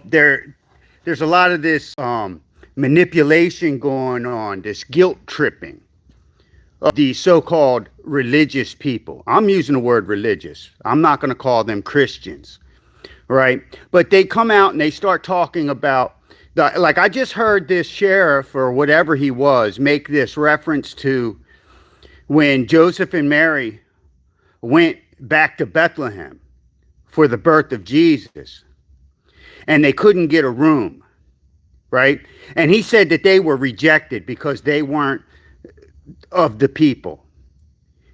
there's a lot of this manipulation going on, this guilt tripping of the so-called religious people. I'm using the word religious. I'm not going to call them Christians, right? But they come out and they start talking about like I just heard this sheriff or whatever he was make this reference to when Joseph and Mary went back to Bethlehem for the birth of Jesus and they couldn't get a room, right? And he said that they were rejected because they weren't of the people.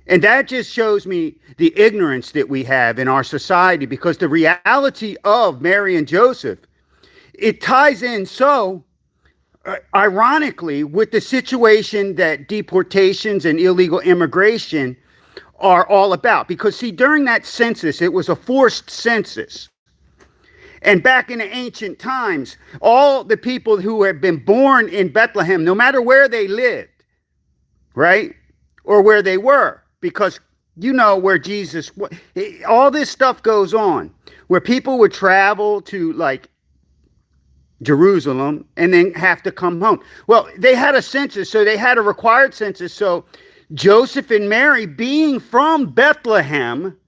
And that just shows me the ignorance that we have in our society, because the reality of Mary and Joseph, it ties in so ironically with the situation that deportations and illegal immigration are all about. Because see, during that census, it was a forced census. And back in the ancient times, all the people who had been born in Bethlehem, no matter where they lived, right, or where they were, because you know where Jesus, all this stuff goes on, where people would travel to like Jerusalem and then have to come home. Well, they had a census, so they had a required census. So Joseph and Mary, being from Bethlehem,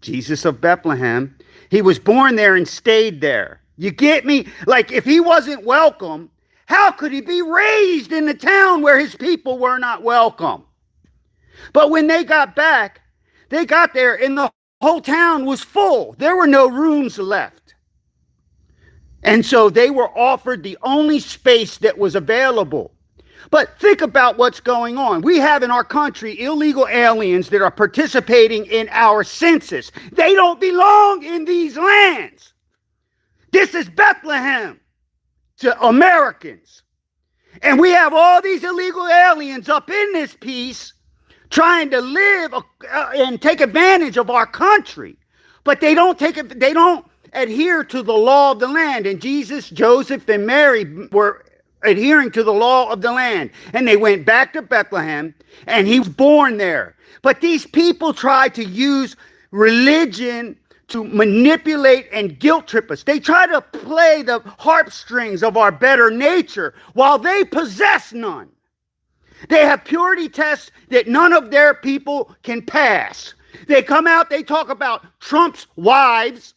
Jesus of Bethlehem, he was born there and stayed there. You get me? Like, if he wasn't welcome, how could he be raised in the town where his people were not welcome? But when they got back, they got there and the whole town was full. There were no rooms left. And so they were offered the only space that was available. But think about what's going on. We have in our country illegal aliens that are participating in our census. They don't belong in these lands. This is Bethlehem to Americans. And we have all these illegal aliens up in this piece trying to live and take advantage of our country. But they don't adhere to the law of the land. And Jesus, Joseph, and Mary were adhering to the law of the land. And they went back to Bethlehem, and he was born there. But these people try to use religion to manipulate and guilt trip us. They try to play the harpstrings of our better nature while they possess none. They have purity tests that none of their people can pass. They come out, they talk about Trump's wives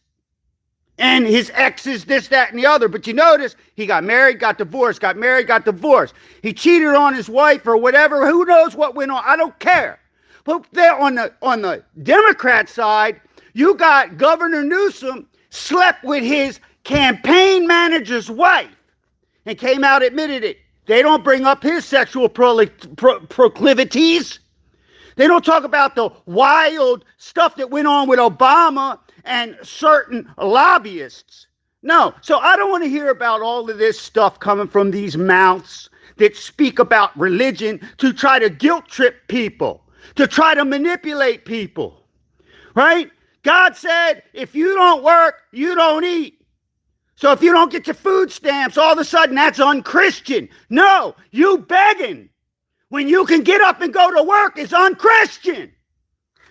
and his exes, this, that, and the other. But you notice he got married, got divorced, got married, got divorced. He cheated on his wife or whatever. Who knows what went on? I don't care. But there on the Democrat side, you got Governor Newsom slept with his campaign manager's wife and came out, admitted it. They don't bring up his sexual proclivities. They don't talk about the wild stuff that went on with Obama and certain lobbyists. No. So I don't want to hear about all of this stuff coming from these mouths that speak about religion to try to guilt trip people, to try to manipulate people, right? God said, if you don't work, you don't eat. So if you don't get your food stamps, all of a sudden that's unchristian. No, you begging when you can get up and go to work is unchristian.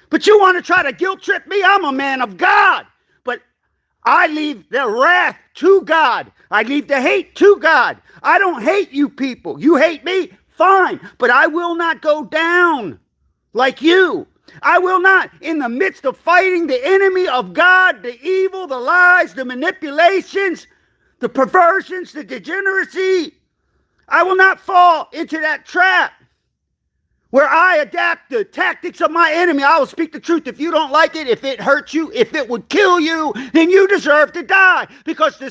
But you want to try to guilt trip me? I'm a man of God. But I leave the wrath to God. I leave the hate to God. I don't hate you people. You hate me? Fine. But I will not go down like you. I will not, in the midst of fighting the enemy of God, the evil, the lies, the manipulations, the perversions, the degeneracy, I will not fall into that trap where I adapt the tactics of my enemy. I will speak the truth. If you don't like it, if it hurts you, if it would kill you, then you deserve to die, because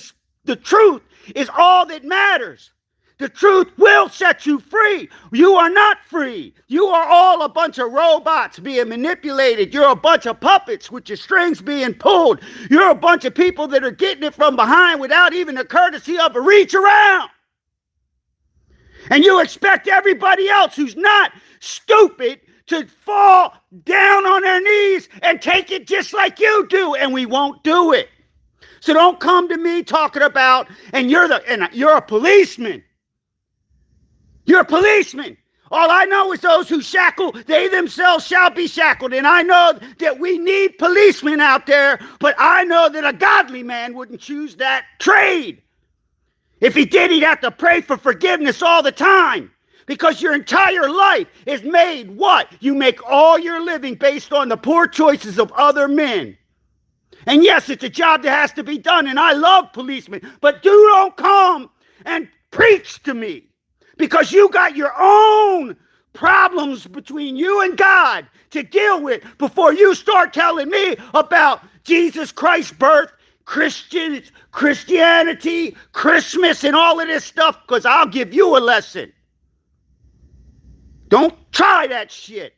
the truth is all that matters. The truth will set you free. You are not free. You are all a bunch of robots being manipulated. You're a bunch of puppets with your strings being pulled. You're a bunch of people that are getting it from behind without even the courtesy of a reach around. And you expect everybody else who's not stupid to fall down on their knees and take it just like you do, and we won't do it. So don't come to me talking about, and you're a policeman. You're a policeman. All I know is those who shackle, they themselves shall be shackled. And I know that we need policemen out there, but I know that a godly man wouldn't choose that trade. If he did, he'd have to pray for forgiveness all the time. Because your entire life is made what? You make all your living based on the poor choices of other men. And yes, it's a job that has to be done, and I love policemen, but don't come and preach to me. Because you got your own problems between you and God to deal with before you start telling me about Jesus Christ's birth, Christianity, Christmas, and all of this stuff, because I'll give you a lesson. Don't try that shit.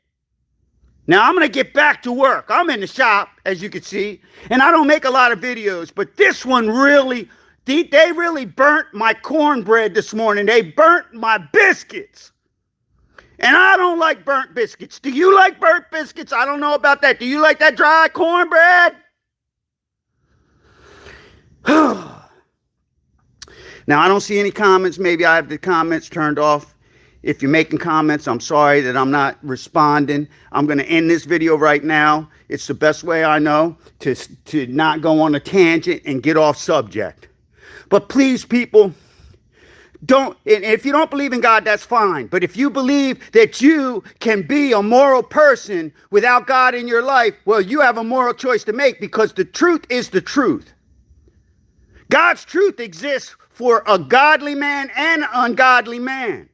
Now, I'm going to get back to work. I'm in the shop, as you can see, and I don't make a lot of videos, but this one really, they really burnt my cornbread this morning. They burnt my biscuits. And I don't like burnt biscuits. Do you like burnt biscuits? I don't know about that. Do you like that dry cornbread? Now, I don't see any comments. Maybe I have the comments turned off. If you're making comments, I'm sorry that I'm not responding. I'm going to end this video right now. It's the best way I know to not go on a tangent and get off subject. But please, people, don't, and if you don't believe in God, that's fine. But if you believe that you can be a moral person without God in your life, well, you have a moral choice to make, because the truth is the truth. God's truth exists for a godly man and ungodly man.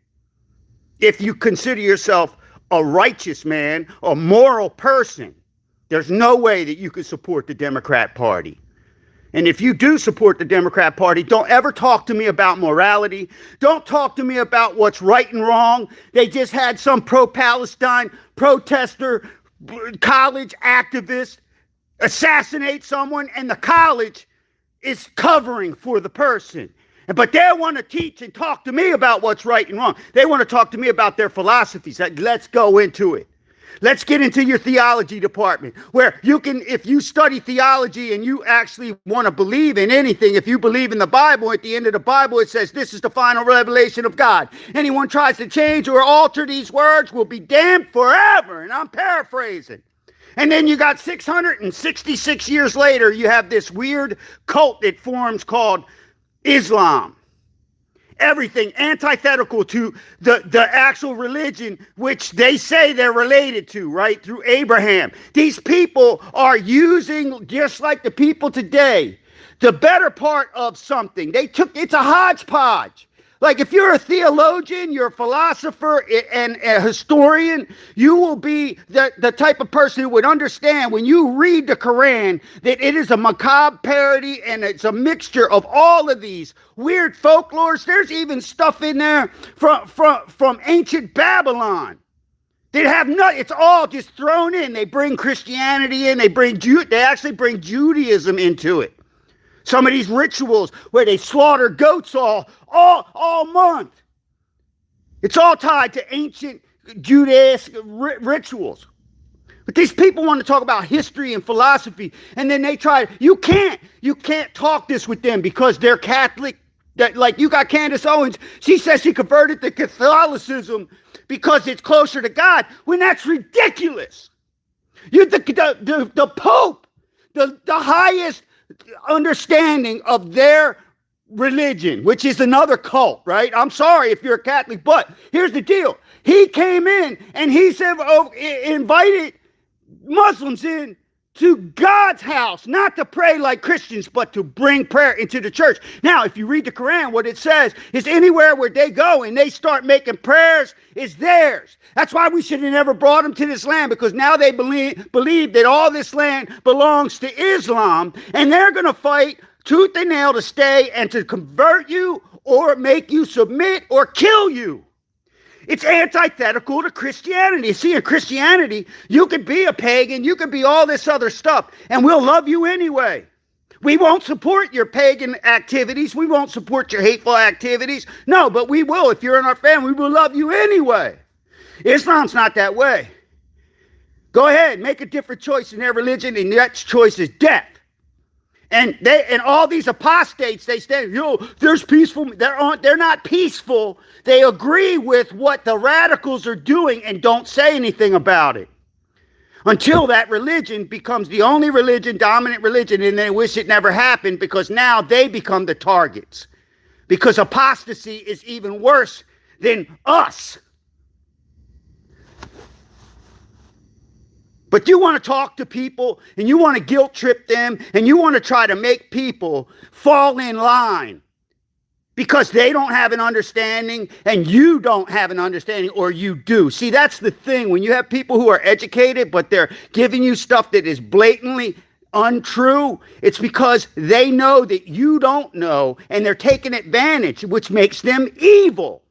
If you consider yourself a righteous man, a moral person, there's no way that you could support the Democrat Party. And if you do support the Democrat Party, don't ever talk to me about morality. Don't talk to me about what's right and wrong. They just had some pro-Palestine protester, college activist assassinate someone, and the college is covering for the person. But they want to teach and talk to me about what's right and wrong. They want to talk to me about their philosophies. Let's go into it. Let's get into your theology department, where you can, if you study theology and you actually want to believe in anything, if you believe in the Bible, at the end of the Bible, it says this is the final revelation of God. Anyone tries to change or alter these words will be damned forever. And I'm paraphrasing. And then you got 666 years later, you have this weird cult that forms called Islam. Everything antithetical to the actual religion, which they say they're related to, right? Through Abraham. These people are using, just like the people today, the better part of something. It's a hodgepodge. Like if you're a theologian, you're a philosopher and a historian, you will be the type of person who would understand when you read the Quran that it is a macabre parody and it's a mixture of all of these weird folklores. There's even stuff in there from ancient Babylon. It's all just thrown in. They bring Christianity in, they actually bring Judaism into it. Some of these rituals where they slaughter goats all month. It's all tied to ancient Judaistic rituals. But these people want to talk about history and philosophy, and then they try. You can't talk this with them because they're Catholic. Like you got Candace Owens. She says she converted to Catholicism because it's closer to God. When that's ridiculous. The Pope, the highest understanding of their religion, which is another cult, right? I'm sorry if you're a Catholic, but here's the deal. He came in and he said, invited Muslims in to God's house, not to pray like Christians, but to bring prayer into the church. Now, if you read the Quran, what it says is anywhere where they go and they start making prayers is theirs. That's why we should have never brought them to this land, because now they believe that all this land belongs to Islam, and they're going to fight tooth and nail to stay and to convert you or make you submit or kill you. It's antithetical to Christianity. See, in Christianity, you could be a pagan, you could be all this other stuff, and we'll love you anyway. We won't support your pagan activities. We won't support your hateful activities. No, but we will. If you're in our family, we will love you anyway. Islam's not that way. Go ahead, make a different choice in their religion, and that choice is death. And all these apostates, they say, there's peaceful. They're not peaceful. They agree with what the radicals are doing and don't say anything about it. Until that religion becomes the only religion, dominant religion, and they wish it never happened, because now they become the targets. Because apostasy is even worse than us. But you want to talk to people, and you want to guilt trip them, and you want to try to make people fall in line because they don't have an understanding and you don't have an understanding, or you do. See, that's the thing. When you have people who are educated, but they're giving you stuff that is blatantly untrue, it's because they know that you don't know, and they're taking advantage, which makes them evil.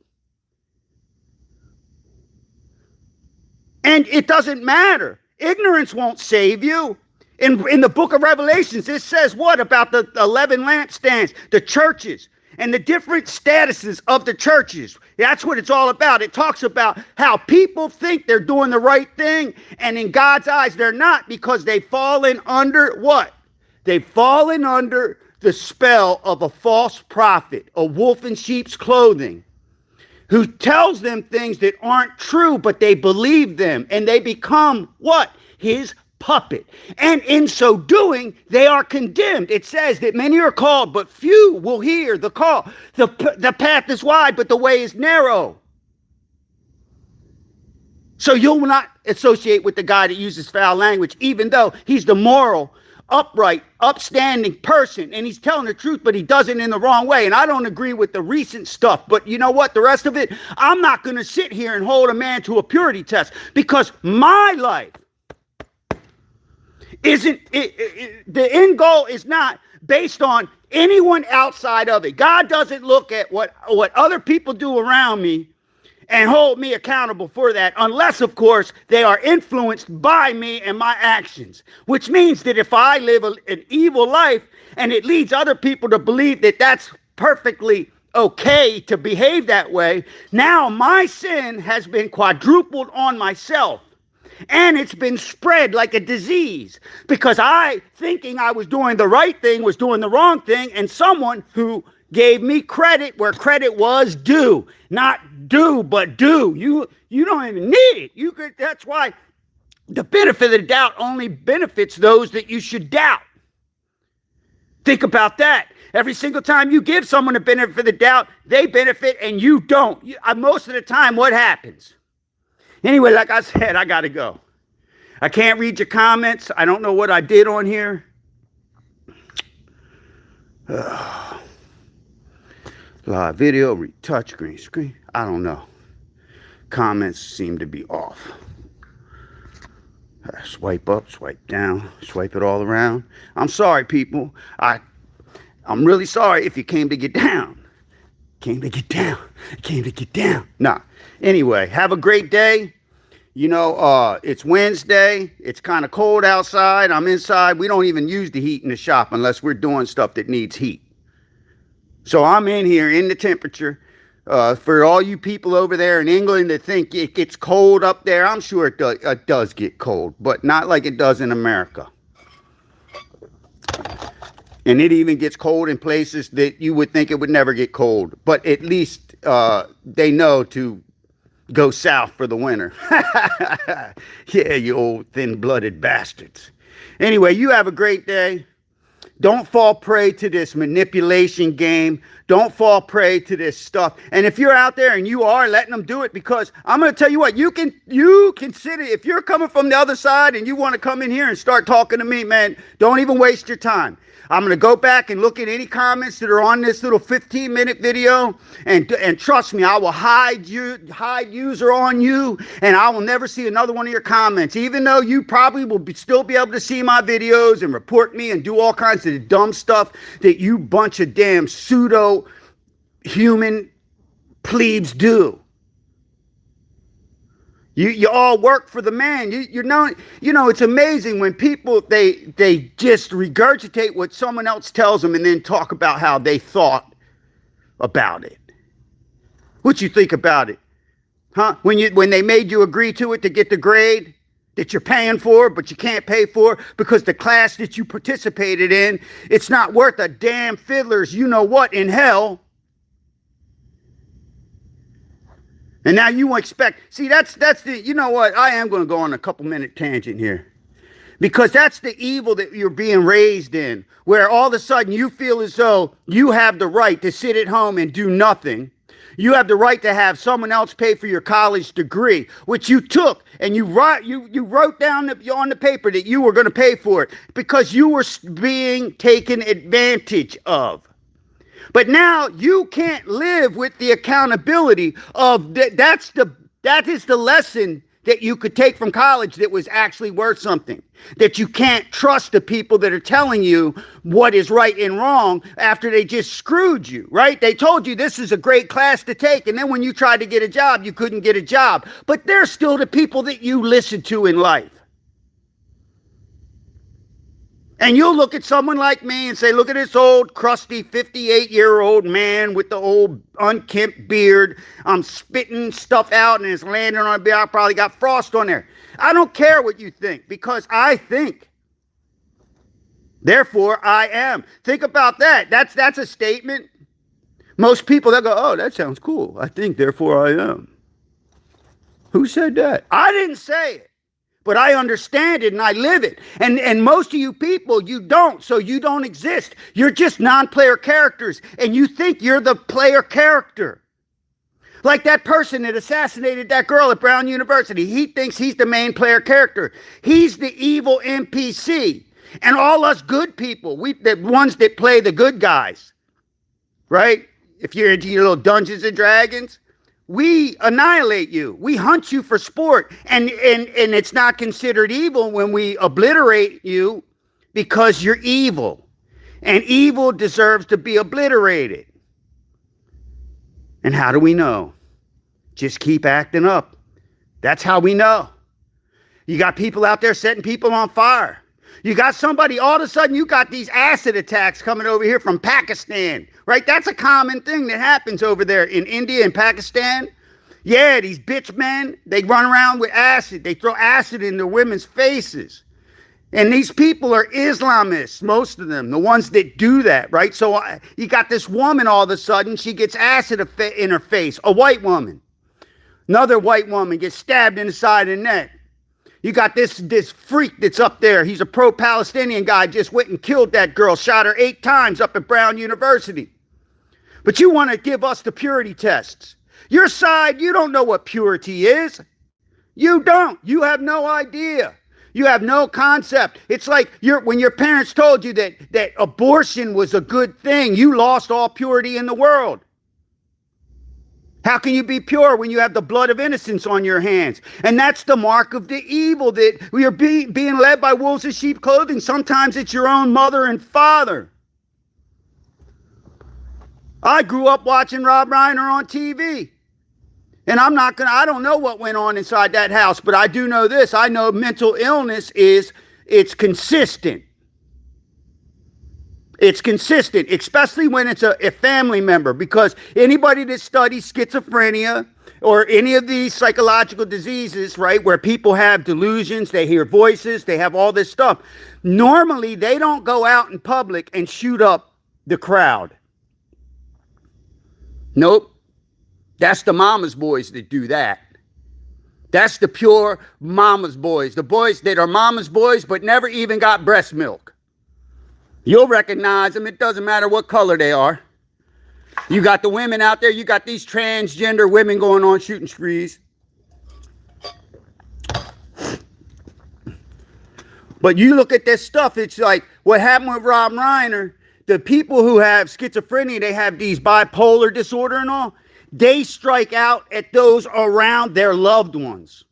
And it doesn't matter. Ignorance won't save you. In the book of Revelations, it says what about the 11 lampstands, the churches, and the different statuses of the churches. That's what it's all about. It talks about how people think they're doing the right thing, and in God's eyes, they're not, because they've fallen under what? They've fallen under the spell of a false prophet, a wolf in sheep's clothing, who tells them things that aren't true, but they believe them, and they become what? His puppet. And in so doing, they are condemned. It says that many are called, but few will hear the call. The path is wide, but the way is narrow. So you'll not associate with the guy that uses foul language, even though he's the moral, upright, upstanding person, and he's telling the truth, but he does it in the wrong way. And I don't agree with the recent stuff, but you know what? The rest of it, I'm not going to sit here and hold a man to a purity test, because my life isn't, the end goal is not based on anyone outside of it. God doesn't look at what other people do around me and hold me accountable for that, unless, of course, they are influenced by me and my actions, which means that if I live an evil life and it leads other people to believe that that's perfectly okay to behave that way, now my sin has been quadrupled on myself, and it's been spread like a disease, because I, thinking I was doing the right thing, was doing the wrong thing, and someone who gave me credit where credit was due. Not do, but do. You don't even need it. That's why the benefit of the doubt only benefits those that you should doubt. Think about that. Every single time you give someone a benefit of the doubt, they benefit and you don't. Most of the time, what happens? Anyway, like I said, I got to go. I can't read your comments. I don't know what I did on here. Live video, touchscreen, screen. I don't know. Comments seem to be off. Swipe up, swipe down, swipe it all around. I'm sorry, people. I'm really sorry if you came to get down. Came to get down. Came to get down. Nah. Anyway, have a great day. You know, it's Wednesday. It's kind of cold outside. I'm inside. We don't even use the heat in the shop unless we're doing stuff that needs heat. So I'm in here in the temperature. For all you people over there in England that think it gets cold up there, I'm sure it does get cold, but not like it does in America. And it even gets cold in places that you would think it would never get cold. But at least they know to go south for the winter. Yeah, you old thin-blooded bastards. Anyway, you have a great day. Don't fall prey to this manipulation game. Don't fall prey to this stuff. And if you're out there and you are letting them do it, because I'm going to tell you what, you consider, if you're coming from the other side and you want to come in here and start talking to me, man, don't even waste your time. I'm going to go back and look at any comments that are on this little 15-minute video, and trust me, I will hide user on you, and I will never see another one of your comments, even though you probably will still be able to see my videos and report me and do all kinds of dumb stuff that you bunch of damn pseudo human plebes do. You all work for the man. You know, it's amazing when people, they just regurgitate what someone else tells them and then talk about how they thought about it. What you think about it? Huh? When they made you agree to it to get the grade, that you're paying for, but you can't pay for because the class that you participated in, it's not worth a damn fiddler's you know what in hell. And now you expect, see, that's the, you know what, I am going to go on a couple-minute tangent here. Because that's the evil that you're being raised in, where all of a sudden you feel as though you have the right to sit at home and do nothing. You have the right to have someone else pay for your college degree, which you took and you wrote down on the paper that you were going to pay for it because you were being taken advantage of. But now you can't live with the accountability of that is the lesson that you could take from college that was actually worth something. That you can't trust the people that are telling you what is right and wrong after they just screwed you, right? They told you this is a great class to take, and then when you tried to get a job, you couldn't get a job. But they're still the people that you listen to in life. And you'll look at someone like me and say, look at this old, crusty 58-year-old man with the old unkempt beard. I'm spitting stuff out and it's landing on a beard. I probably got frost on there. I don't care what you think because I think. Therefore, I am. Think about that. That's a statement. Most people, they'll go, oh, that sounds cool. I think, therefore, I am. Who said that? I didn't say it. But I understand it and I live it. And most of you people, you don't. So you don't exist. You're just non-player characters. And you think you're the player character. Like that person that assassinated that girl at Brown University. He thinks he's the main player character. He's the evil NPC. And all us good people, the ones that play the good guys. Right? If you're into your little Dungeons and Dragons. We annihilate you. We hunt you for sport. And it's not considered evil when we obliterate you because you're evil. And evil deserves to be obliterated. And how do we know? Just keep acting up. That's how we know. You got people out there setting people on fire. You got somebody, all of a sudden you got these acid attacks coming over here from Pakistan, right? That's a common thing that happens over there in India and Pakistan. Yeah, these bitch men, they run around with acid. They throw acid in their women's faces. And these people are Islamists, most of them, the ones that do that, right? So you got this woman all of a sudden, she gets acid in her face, a white woman. Another white woman gets stabbed in the side of the neck. You got this freak that's up there. He's a pro-Palestinian guy, just went and killed that girl, shot her 8 times up at Brown University. But you want to give us the purity tests. Your side, you don't know what purity is. You don't. You have no idea. You have no concept. It's like when your parents told you that abortion was a good thing, you lost all purity in the world. How can you be pure when you have the blood of innocence on your hands? And that's the mark of the evil, that we are being led by wolves in sheep clothing. Sometimes it's your own mother and father. I grew up watching Rob Reiner on TV. And I don't know what went on inside that house, but I do know this. I know mental illness it's consistent. It's consistent, especially when it's a family member, because anybody that studies schizophrenia or any of these psychological diseases, right, where people have delusions, they hear voices, they have all this stuff, normally they don't go out in public and shoot up the crowd. Nope. That's the mama's boys that do that. That's the pure mama's boys, the boys that are mama's boys but never even got breast milk. You'll recognize them. It doesn't matter what color they are. You got the women out there. You got these transgender women going on shooting sprees. But you look at this stuff, it's like what happened with Rob Reiner. The people who have schizophrenia, they have these bipolar disorder and all. They strike out at those around their loved ones.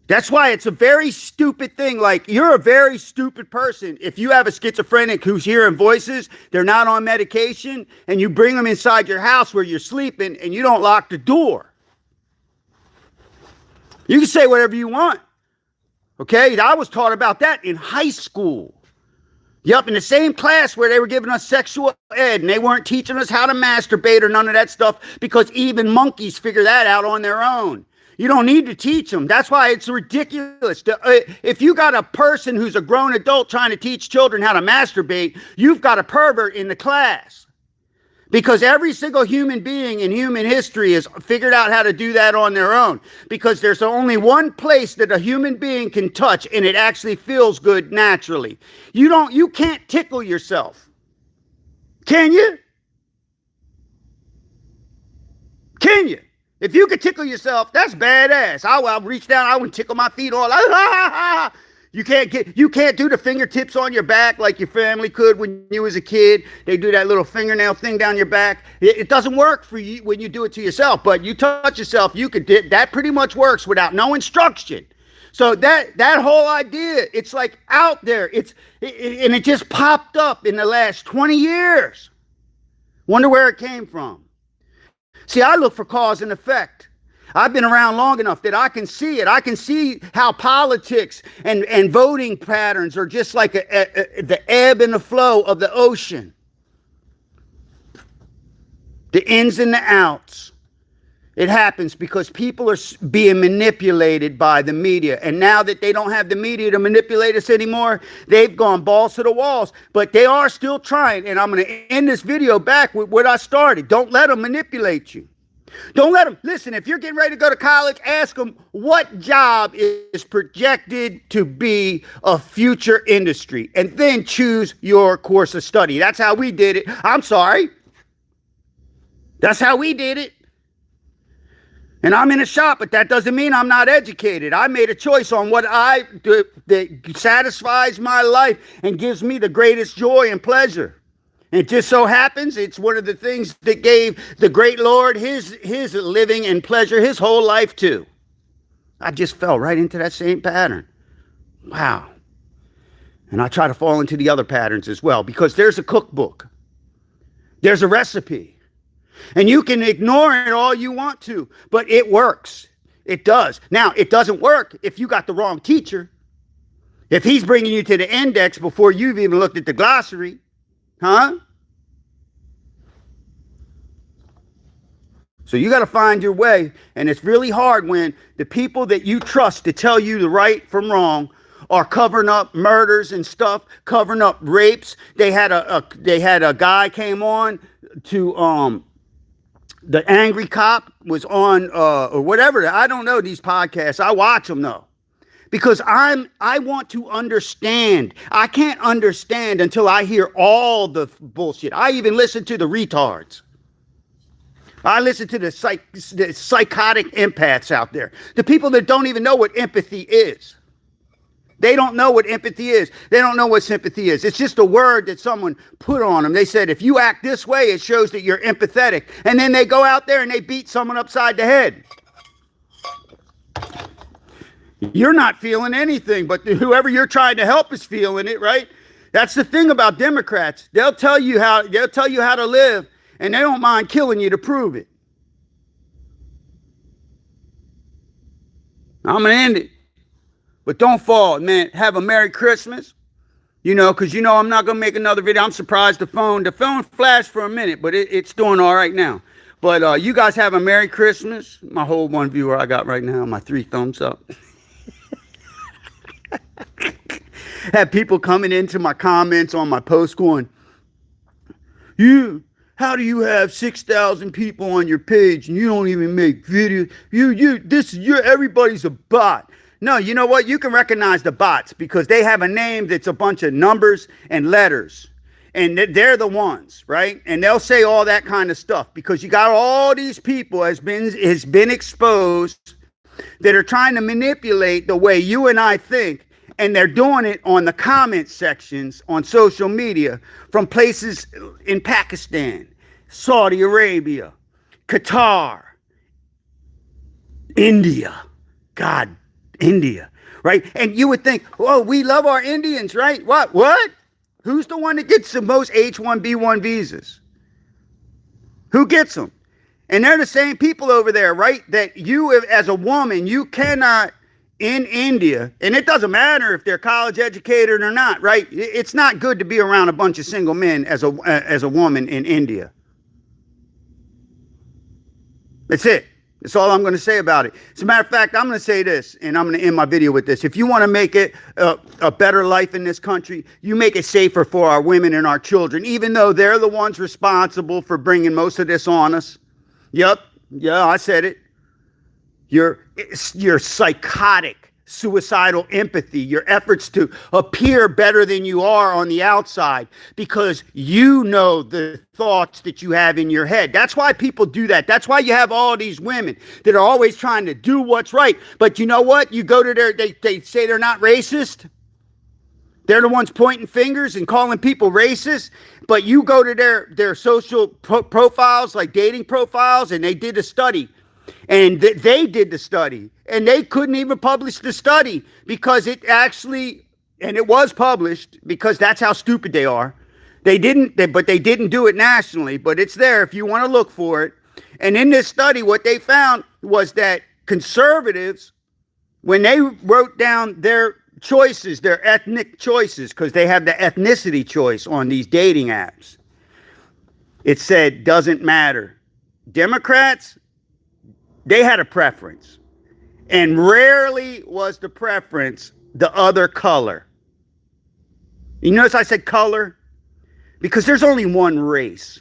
That's why it's a very stupid thing. Like, you're a very stupid person if you have a schizophrenic who's hearing voices, they're not on medication, and you bring them inside your house where you're sleeping and you don't lock the door. You can say whatever you want. Okay? I was taught about that in high school. Yup, in the same class where they were giving us sexual ed, and they weren't teaching us how to masturbate or none of that stuff, because even monkeys figure that out on their own. You don't need to teach them. That's why it's ridiculous. If you got a person who's a grown adult trying to teach children how to masturbate, you've got a pervert in the class. Because every single human being in human history has figured out how to do that on their own. Because there's only one place that a human being can touch and it actually feels good naturally. You can't tickle yourself. Can you? Can you? If you could tickle yourself, that's badass. I'll reach down, I would tickle my feet all. You can't do the fingertips on your back like your family could when you was a kid. They do that little fingernail thing down your back. It doesn't work for you when you do it to yourself, but you touch yourself, that pretty much works without no instruction. So that whole idea, it's like out there. And it just popped up in the last 20 years. Wonder where it came from. See, I look for cause and effect. I've been around long enough that I can see it. I can see how politics and voting patterns are just like the ebb and the flow of the ocean. The ins and the outs. It happens because people are being manipulated by the media. And now that they don't have the media to manipulate us anymore, they've gone balls to the walls. But they are still trying. And I'm going to end this video back with what I started. Don't let them manipulate you. Don't let them. Listen, if you're getting ready to go to college, ask them what job is projected to be a future industry. And then choose your course of study. That's how we did it. I'm sorry. That's how we did it. And I'm in a shop, but that doesn't mean I'm not educated. I made a choice on what that satisfies my life and gives me the greatest joy and pleasure. And it just so happens it's one of the things that gave the great Lord his living and pleasure his whole life too. I just fell right into that same pattern. Wow. And I try to fall into the other patterns as well because there's a cookbook. There's a recipe. And you can ignore it all you want to, but it works. It does. Now, it doesn't work if you got the wrong teacher. If he's bringing you to the index before you've even looked at the glossary, huh? So you got to find your way. And it's really hard when the people that you trust to tell you the right from wrong are covering up murders and stuff, covering up rapes. They had a guy came on to the Angry Cop was on or whatever. I don't know these podcasts. I watch them though. Because I want to understand. I can't understand until I hear all the bullshit. I even listen to the retards. I listen to the psychotic empaths out there. The people that don't even know what empathy is. They don't know what empathy is. They don't know what sympathy is. It's just a word that someone put on them. They said, if you act this way, it shows that you're empathetic. And then they go out there and they beat someone upside the head. You're not feeling anything, but whoever you're trying to help is feeling it, right? That's the thing about Democrats. They'll tell you how to live, and they don't mind killing you to prove it. I'm going to end it. But don't fall, man. Have a Merry Christmas. Because I'm not going to make another video. I'm surprised the phone flashed for a minute, but it's doing all right now. But you guys have a Merry Christmas. My whole one viewer I got right now, my 3 thumbs up. Had people coming into my comments on my post going, how do you have 6,000 people on your page and you don't even make videos? Everybody's a bot. No, you know what? You can recognize the bots because they have a name that's a bunch of numbers and letters. And they're the ones, right? And they'll say all that kind of stuff because you got all these people has been exposed that are trying to manipulate the way you and I think. And they're doing it on the comment sections on social media from places in Pakistan, Saudi Arabia, Qatar, India. God, India, right? And you would think, oh, we love our Indians, right? What? Who's the one that gets the most H-1B1 visas? Who gets them? And they're the same people over there, right? That you, as a woman, you cannot, in India, and it doesn't matter if they're college educated or not, right? It's not good to be around a bunch of single men as a woman in India. That's it. That's all I'm going to say about it. As a matter of fact, I'm going to say this, and I'm going to end my video with this. If you want to make it a better life in this country, you make it safer for our women and our children, even though they're the ones responsible for bringing most of this on us. Yep. Yeah, I said it. Your psychotic, suicidal empathy, your efforts to appear better than you are on the outside because you know the thoughts that you have in your head. That's why people do that. That's why you have all these women that are always trying to do what's right. But you know what? You go to they say they're not racist. They're the ones pointing fingers and calling people racist. But you go to their social profiles, like dating profiles, and they did a study. And they did the study, and they couldn't even publish the study because it actually, and it was published because that's how stupid they are. They didn't do it nationally, but it's there if you want to look for it. And in this study, what they found was that conservatives, when they wrote down their choices, their ethnic choices, because they have the ethnicity choice on these dating apps, it said doesn't matter. Democrats, they had a preference, and rarely was the preference the other color. You notice I said color? Because there's only one race.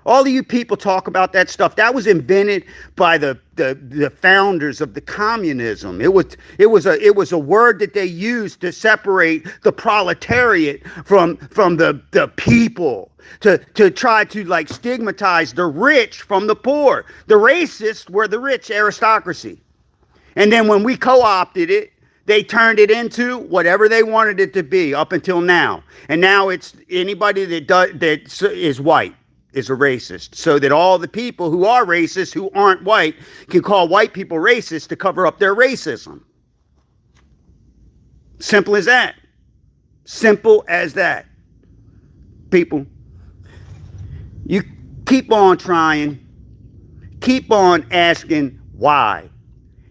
All of you people talk about that stuff. That was invented by the founders of the communism. It was a word that they used to separate the proletariat from the people, to try to like stigmatize the rich from the poor. The racists were the rich aristocracy. And then when we co-opted it, they turned it into whatever they wanted it to be up until now. And now it's anybody that is white is a racist, so that all the people who are racist, who aren't white, can call white people racist to cover up their racism. Simple as that. Simple as that. People, you keep on trying. Keep on asking why.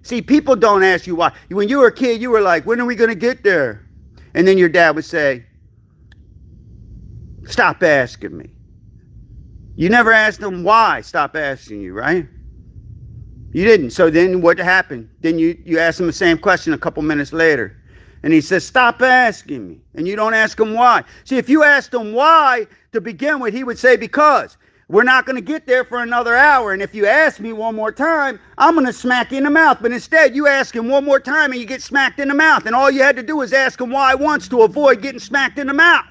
See, people don't ask you why. When you were a kid, you were like, when are we going to get there? And then your dad would say, stop asking me. You never asked them why. Stop asking you, right? You didn't. So then what happened? Then you asked him the same question a couple minutes later. And he says, stop asking me. And you don't ask him why. See, if you asked him why to begin with, he would say, because we're not going to get there for another hour. And if you ask me one more time, I'm going to smack you in the mouth. But instead, you ask him one more time and you get smacked in the mouth. And all you had to do was ask him why once to avoid getting smacked in the mouth.